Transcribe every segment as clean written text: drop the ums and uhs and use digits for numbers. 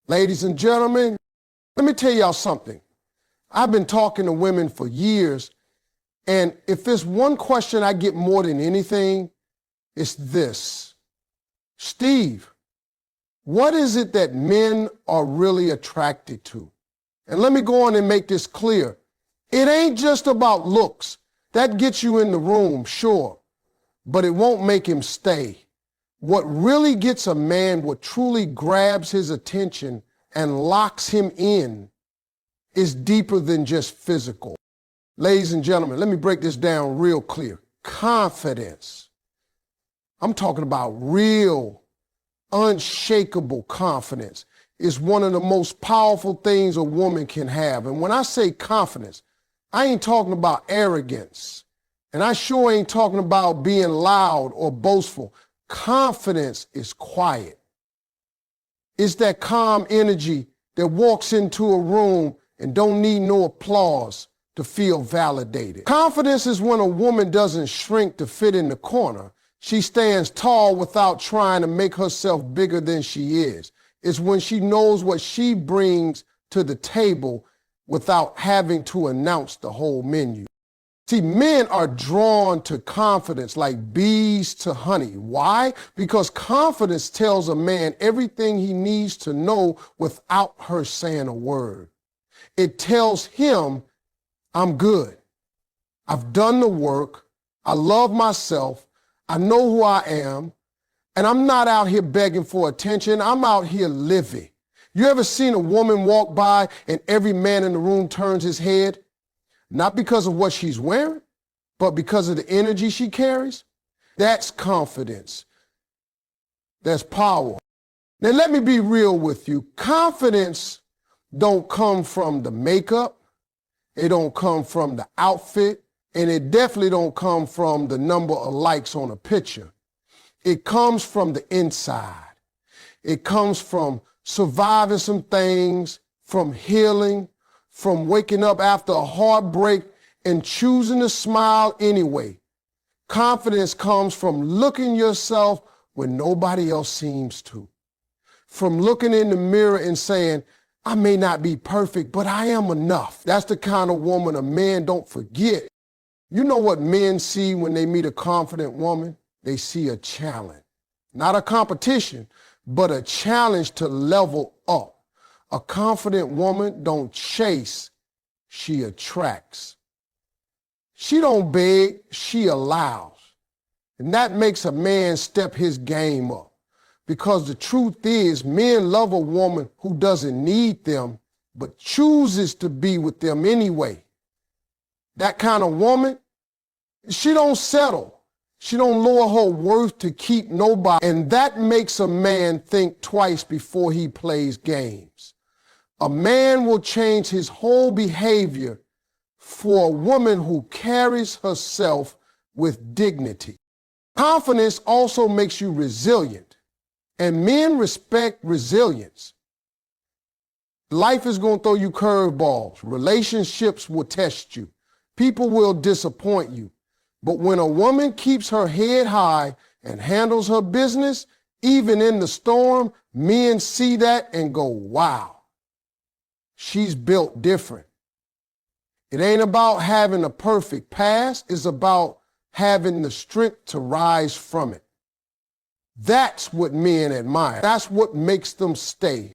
Ladies and gentlemen, let me tell y'all something. I've been talking to women for years, and if there's one question I get more than anything, it's this. Steve, what is it that men are really attracted to? And let me go on and make this clear. It ain't just about looks. That gets you in the room, sure, but it won't make him stay. What really gets a man, what truly grabs his attention and locks him in, is deeper than just physical. Ladies and gentlemen, let me break this down real clear. Confidence. I'm talking about real, unshakable confidence is one of the most powerful things a woman can have. And when I say confidence, I ain't talking about arrogance. And I sure ain't talking about being loud or boastful. Confidence is quiet. It's that calm energy that walks into a room and don't need no applause to feel validated. Confidence is when a woman doesn't shrink to fit in the corner. She stands tall without trying to make herself bigger than she is. It's when she knows what she brings to the table without having to announce the whole menu. See, men are drawn to confidence like bees to honey. Why? Because confidence tells a man everything he needs to know without her saying a word. It tells him, I'm good. I've done the work. I love myself. I know who I am. And I'm not out here begging for attention. I'm out here living. You ever seen a woman walk by and every man in the room turns his head? Not because of what she's wearing, but because of the energy she carries? That's confidence. That's power. Now let me be real with you. Confidence don't come from the makeup. It don't come from the outfit. And it definitely don't come from the number of likes on a picture. It comes from the inside. It comes from surviving some things, from healing, from waking up after a heartbreak and choosing to smile anyway. Confidence comes from looking yourself when nobody else seems to. From looking in the mirror and saying, I may not be perfect, but I am enough. That's the kind of woman a man don't forget. You know what men see when they meet a confident woman? They see a challenge. Not a competition, but a challenge to level up. A confident woman don't chase, she attracts. She don't beg, she allows. And that makes a man step his game up. Because the truth is, men love a woman who doesn't need them, but chooses to be with them anyway. That kind of woman, she don't settle. She don't lower her worth to keep nobody. And that makes a man think twice before he plays games. A man will change his whole behavior for a woman who carries herself with dignity. Confidence also makes you resilient, and men respect resilience. Life is going to throw you curveballs. Relationships will test you. People will disappoint you. But when a woman keeps her head high and handles her business, even in the storm, men see that and go, wow. She's built different. It ain't about having a perfect past. It's about having the strength to rise from it. That's what men admire. That's what makes them stay.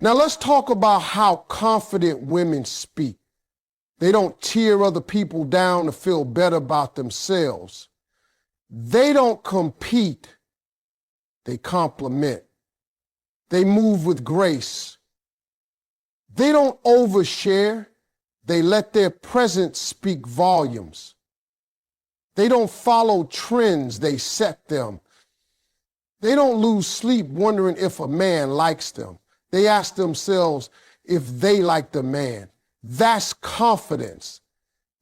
Now let's talk about how confident women speak. They don't tear other people down to feel better about themselves. They don't compete. They compliment. They move with grace. They don't overshare. They let their presence speak volumes. They don't follow trends, they set them. They don't lose sleep wondering if a man likes them. They ask themselves if they like the man. That's confidence.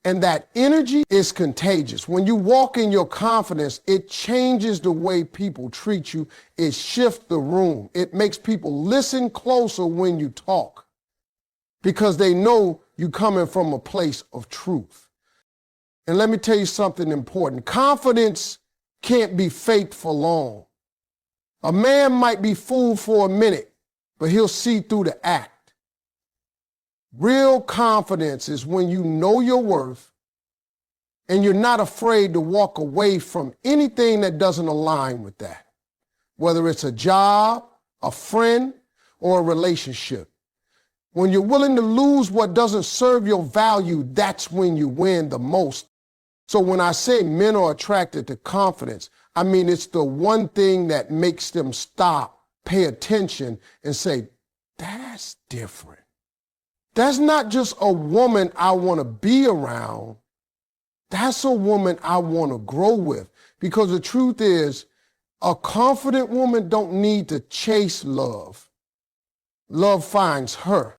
And that energy is contagious. When you walk in your confidence, it changes the way people treat you. It shifts the room. It makes people listen closer when you talk because they know you're coming from a place of truth. And let me tell you something important. Confidence can't be faked for long. A man might be fooled for a minute, but he'll see through the act. Real confidence is when you know your worth and you're not afraid to walk away from anything that doesn't align with that, whether it's a job, a friend, or a relationship. When you're willing to lose what doesn't serve your value, that's when you win the most. So when I say men are attracted to confidence, I mean it's the one thing that makes them stop, pay attention, and say, that's different. That's not just a woman I want to be around. That's a woman I want to grow with. Because the truth is, a confident woman don't need to chase love. Love finds her.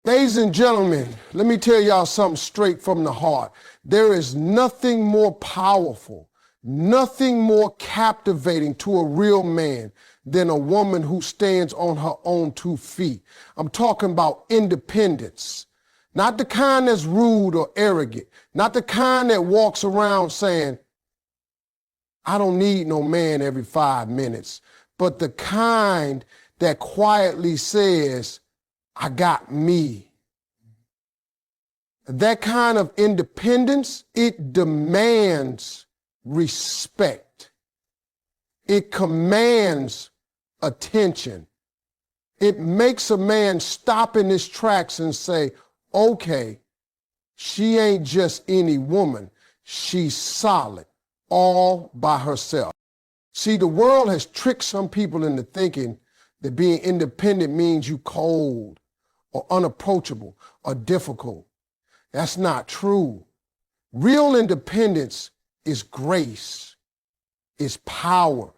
Ladies and gentlemen, let me tell y'all something straight from the heart. There is nothing more powerful, nothing more captivating to a real man than a woman who stands on her own 2 feet. I'm talking about independence. Not the kind that's rude or arrogant. Not the kind that walks around saying, I don't need no man every 5 minutes. But the kind that quietly says, I got me. That kind of independence, it demands respect. It commands attention. It makes a man stop in his tracks and say, okay, she ain't just any woman. She's solid, all by herself. See, the world has tricked some people into thinking that being independent means you cold or unapproachable or difficult. That's not true. Real independence is grace, is power.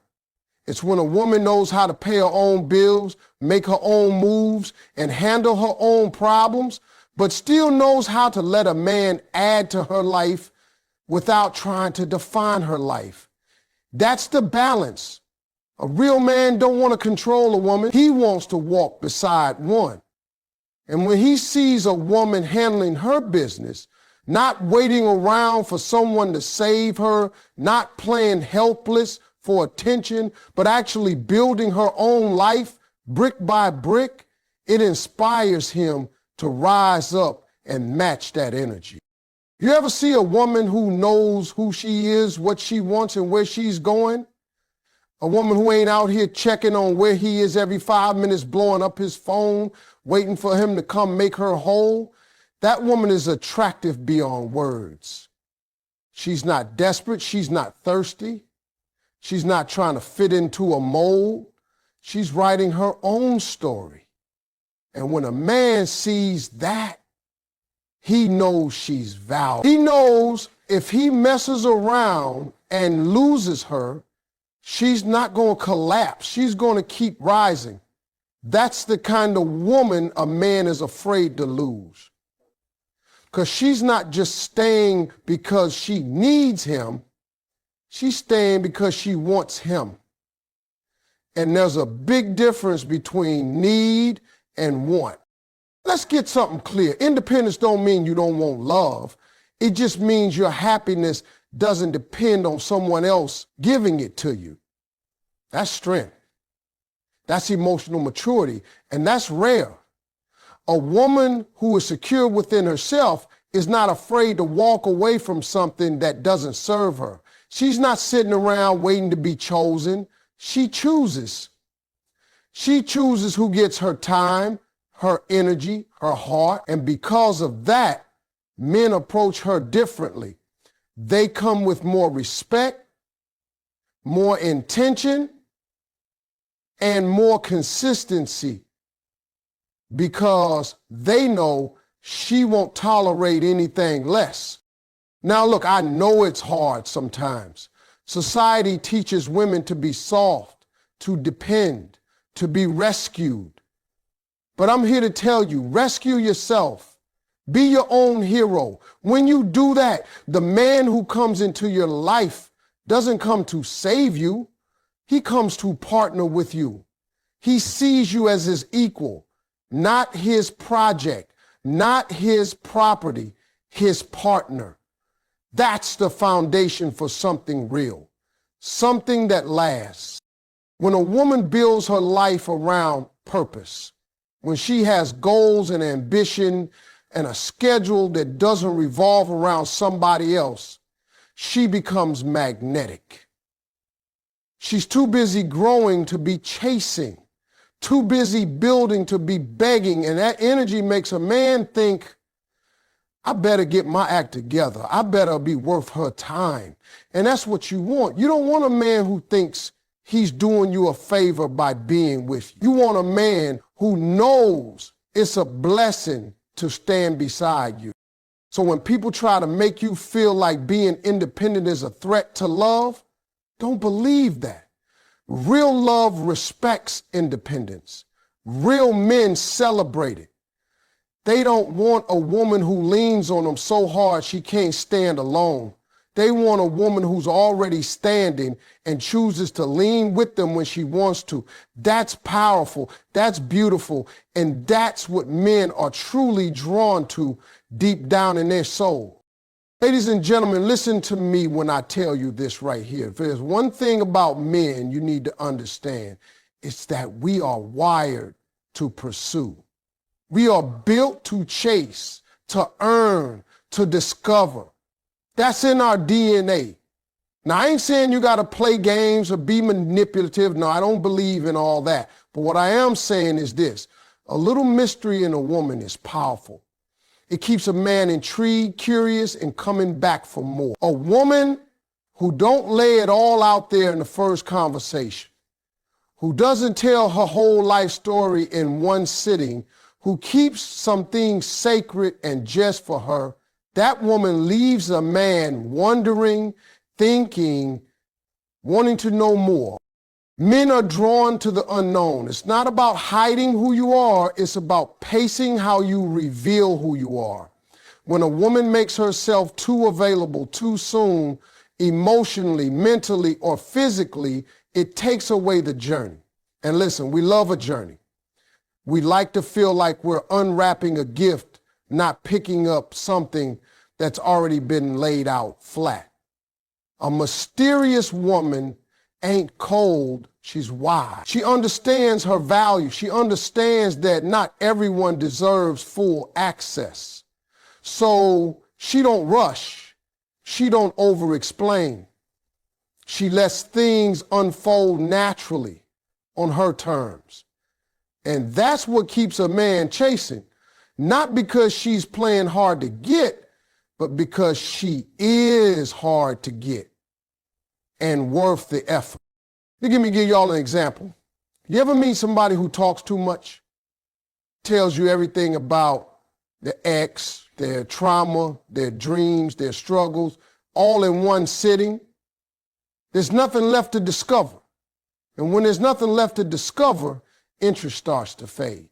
It's when a woman knows how to pay her own bills, make her own moves, and handle her own problems, but still knows how to let a man add to her life without trying to define her life. That's the balance. A real man don't want to control a woman. He wants to walk beside one. And when he sees a woman handling her business, not waiting around for someone to save her, not playing helpless for attention, but actually building her own life brick by brick, it inspires him to rise up and match that energy. You ever see a woman who knows who she is, what she wants, and where she's going? A woman who ain't out here checking on where he is every 5 minutes, blowing up his phone, waiting for him to come make her whole. That woman is attractive beyond words. She's not desperate. She's not thirsty. She's not trying to fit into a mold. She's writing her own story. And when a man sees that, he knows she's valuable. He knows if he messes around and loses her, she's not going to collapse. She's going to keep rising. That's the kind of woman a man is afraid to lose. Because she's not just staying because she needs him. She's staying because she wants him. And there's a big difference between need and want. Let's get something clear. Independence don't mean you don't want love. It just means your happiness doesn't depend on someone else giving it to you. That's strength. That's emotional maturity, and that's rare. A woman who is secure within herself is not afraid to walk away from something that doesn't serve her. She's not sitting around waiting to be chosen. She chooses. She chooses who gets her time, her energy, her heart, and because of that, men approach her differently. They come with more respect, more intention, and more consistency because they know she won't tolerate anything less. Now look, I know it's hard sometimes. Society teaches women to be soft, to depend, to be rescued. But I'm here to tell you, rescue yourself. Be your own hero. When you do that, the man who comes into your life doesn't come to save you. He comes to partner with you. He sees you as his equal, not his project, not his property, his partner. That's the foundation for something real, something that lasts. When a woman builds her life around purpose, when she has goals and ambition and a schedule that doesn't revolve around somebody else, she becomes magnetic. She's too busy growing to be chasing, too busy building to be begging, and that energy makes a man think, I better get my act together. I better be worth her time. And that's what you want. You don't want a man who thinks he's doing you a favor by being with you. You want a man who knows it's a blessing to stand beside you. So when people try to make you feel like being independent is a threat to love, don't believe that. Real love respects independence. Real men celebrate it. They don't want a woman who leans on them so hard she can't stand alone. They want a woman who's already standing and chooses to lean with them when she wants to. That's powerful. That's beautiful. And that's what men are truly drawn to deep down in their soul. Ladies and gentlemen, listen to me when I tell you this right here. If there's one thing about men you need to understand, it's that we are wired to pursue. We are built to chase, to earn, to discover. That's in our DNA. Now, I ain't saying you got to play games or be manipulative. No, I don't believe in all that. But what I am saying is this. A little mystery in a woman is powerful. It keeps a man intrigued, curious, and coming back for more. A woman who don't lay it all out there in the first conversation, who doesn't tell her whole life story in one sitting, who keeps some things sacred and just for her, that woman leaves a man wondering, thinking, wanting to know more. Men are drawn to the unknown. It's not about hiding who you are. It's about pacing how you reveal who you are. When a woman makes herself too available too soon, emotionally, mentally, or physically, it takes away the journey. And listen, we love a journey. We like to feel like we're unwrapping a gift, not picking up something that's already been laid out flat. A mysterious woman ain't cold, she's wise. She understands her value. She understands that not everyone deserves full access. So she don't rush. She don't over-explain. She lets things unfold naturally on her terms. And that's what keeps a man chasing. Not because she's playing hard to get, but because she is hard to get and worth the effort. Let me give y'all an example. You ever meet somebody who talks too much? Tells you everything about their ex, their trauma, their dreams, their struggles, all in one sitting? There's nothing left to discover. And when there's nothing left to discover, interest starts to fade.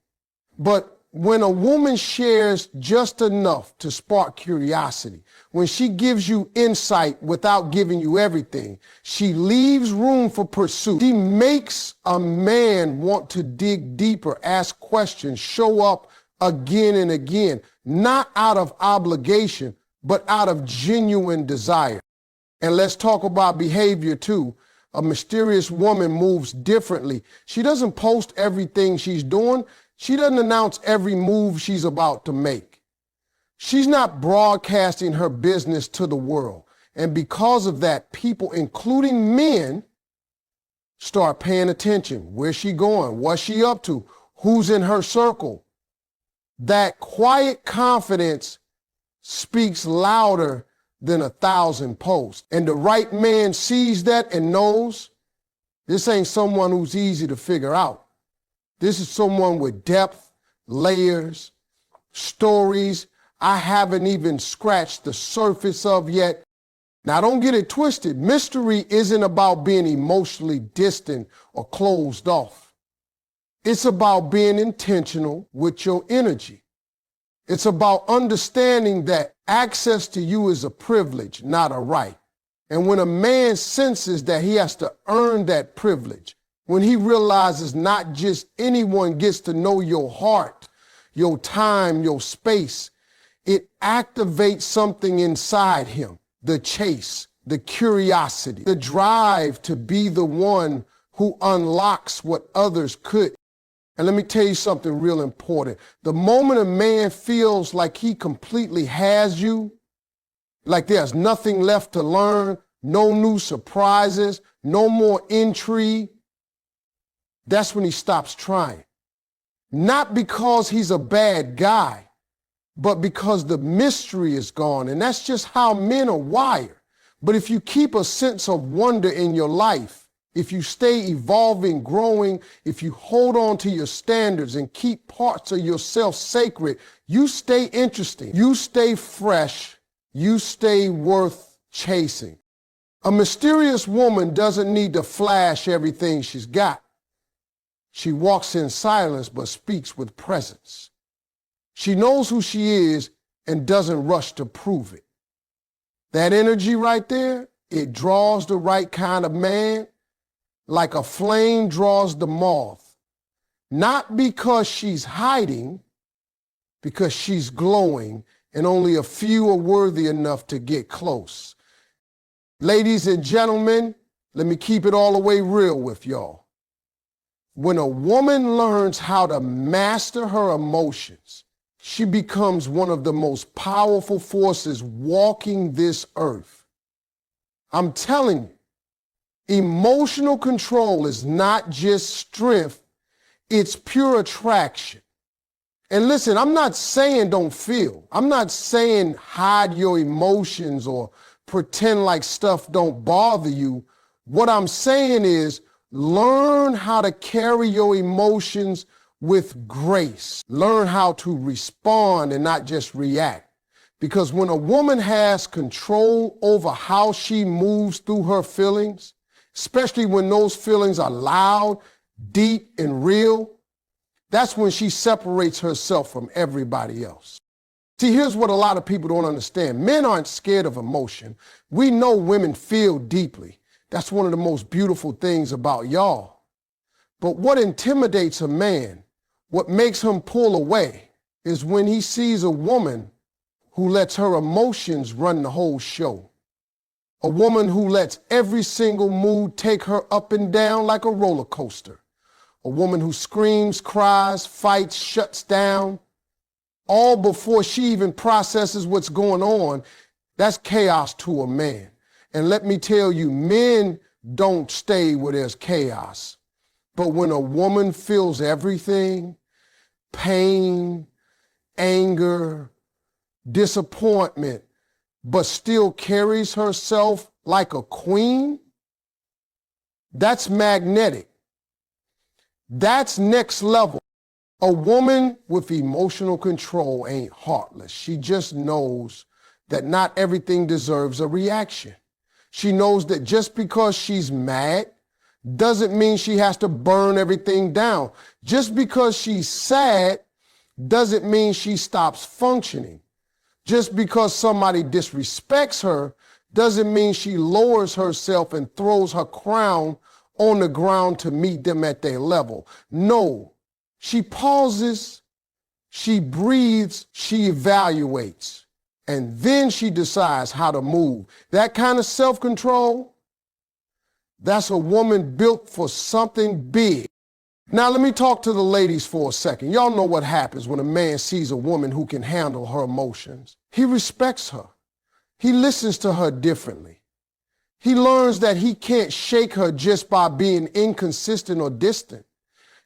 But when a woman shares just enough to spark curiosity, when she gives you insight without giving you everything, she leaves room for pursuit. She makes a man want to dig deeper, ask questions, show up again and again, not out of obligation, but out of genuine desire. And let's talk about behavior too. A mysterious woman moves differently. She doesn't post everything she's doing. She doesn't announce every move she's about to make. She's not broadcasting her business to the world. And because of that, people, including men, start paying attention. Where's she going? What's she up to? Who's in her circle? That quiet confidence speaks louder than 1,000 posts. And the right man sees that and knows this ain't someone who's easy to figure out. This is someone with depth, layers, stories I haven't even scratched the surface of yet. Now, don't get it twisted. Mystery isn't about being emotionally distant or closed off. It's about being intentional with your energy. It's about understanding that access to you is a privilege, not a right. And when a man senses that he has to earn that privilege, when he realizes not just anyone gets to know your heart, your time, your space, it activates something inside him. The chase, the curiosity, the drive to be the one who unlocks what others couldn't. And let me tell you something real important. The moment a man feels like he completely has you, like there's nothing left to learn, no new surprises, no more intrigue, that's when he stops trying. Not because he's a bad guy, but because the mystery is gone. And that's just how men are wired. But if you keep a sense of wonder in your life, if you stay evolving, growing, if you hold on to your standards and keep parts of yourself sacred, you stay interesting, you stay fresh, you stay worth chasing. A mysterious woman doesn't need to flash everything she's got. She walks in silence but speaks with presence. She knows who she is and doesn't rush to prove it. That energy right there, it draws the right kind of man, like a flame draws the moth. Not because she's hiding, because she's glowing, and only a few are worthy enough to get close. Ladies and gentlemen, let me keep it all the way real with y'all. When a woman learns how to master her emotions, she becomes one of the most powerful forces walking this earth. I'm telling you, emotional control is not just strength, it's pure attraction. And listen, I'm not saying don't feel. I'm not saying hide your emotions or pretend like stuff don't bother you. What I'm saying is learn how to carry your emotions with grace. Learn how to respond and not just react. Because when a woman has control over how she moves through her feelings, especially when those feelings are loud, deep, and real, that's when she separates herself from everybody else. See, here's what a lot of people don't understand. Men aren't scared of emotion. We know women feel deeply. That's one of the most beautiful things about y'all. But what intimidates a man, what makes him pull away, is when he sees a woman who lets her emotions run the whole show. A woman who lets every single mood take her up and down like a roller coaster. A woman who screams, cries, fights, shuts down, all before she even processes what's going on. That's chaos to a man. And let me tell you, men don't stay where there's chaos. But when a woman feels everything, pain, anger, disappointment, but still carries herself like a queen, that's magnetic. That's next level. A woman with emotional control ain't heartless. She just knows that not everything deserves a reaction. She knows that just because she's mad doesn't mean she has to burn everything down. Just because she's sad doesn't mean she stops functioning. Just because somebody disrespects her doesn't mean she lowers herself and throws her crown on the ground to meet them at their level. No, she pauses, she breathes, she evaluates, and then she decides how to move. That kind of self-control, that's a woman built for something big. Now let me talk to the ladies for a second. Y'all know what happens when a man sees a woman who can handle her emotions. He respects her. He listens to her differently. He learns that he can't shake her just by being inconsistent or distant.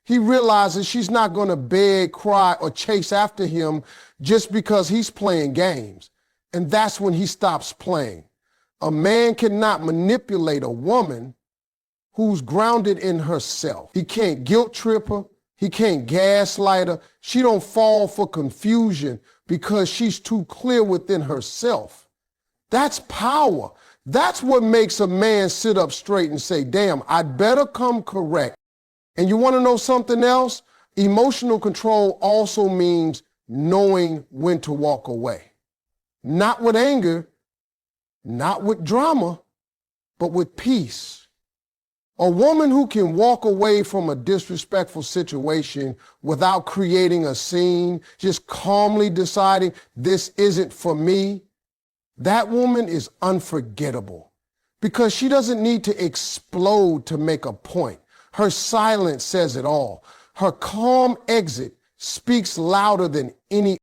He realizes she's not going to beg, cry, or chase after him just because he's playing games. And that's when he stops playing. A man cannot manipulate a woman who's grounded in herself. He can't guilt trip her. He can't gaslight her. She don't fall for confusion because she's too clear within herself. That's power. That's what makes a man sit up straight and say, damn, I'd better come correct. And you want to know something else? Emotional control also means knowing when to walk away. Not with anger, not with drama, but with peace. A woman who can walk away from a disrespectful situation without creating a scene, just calmly deciding this isn't for me, that woman is unforgettable because she doesn't need to explode to make a point. Her silence says it all. Her calm exit speaks louder than any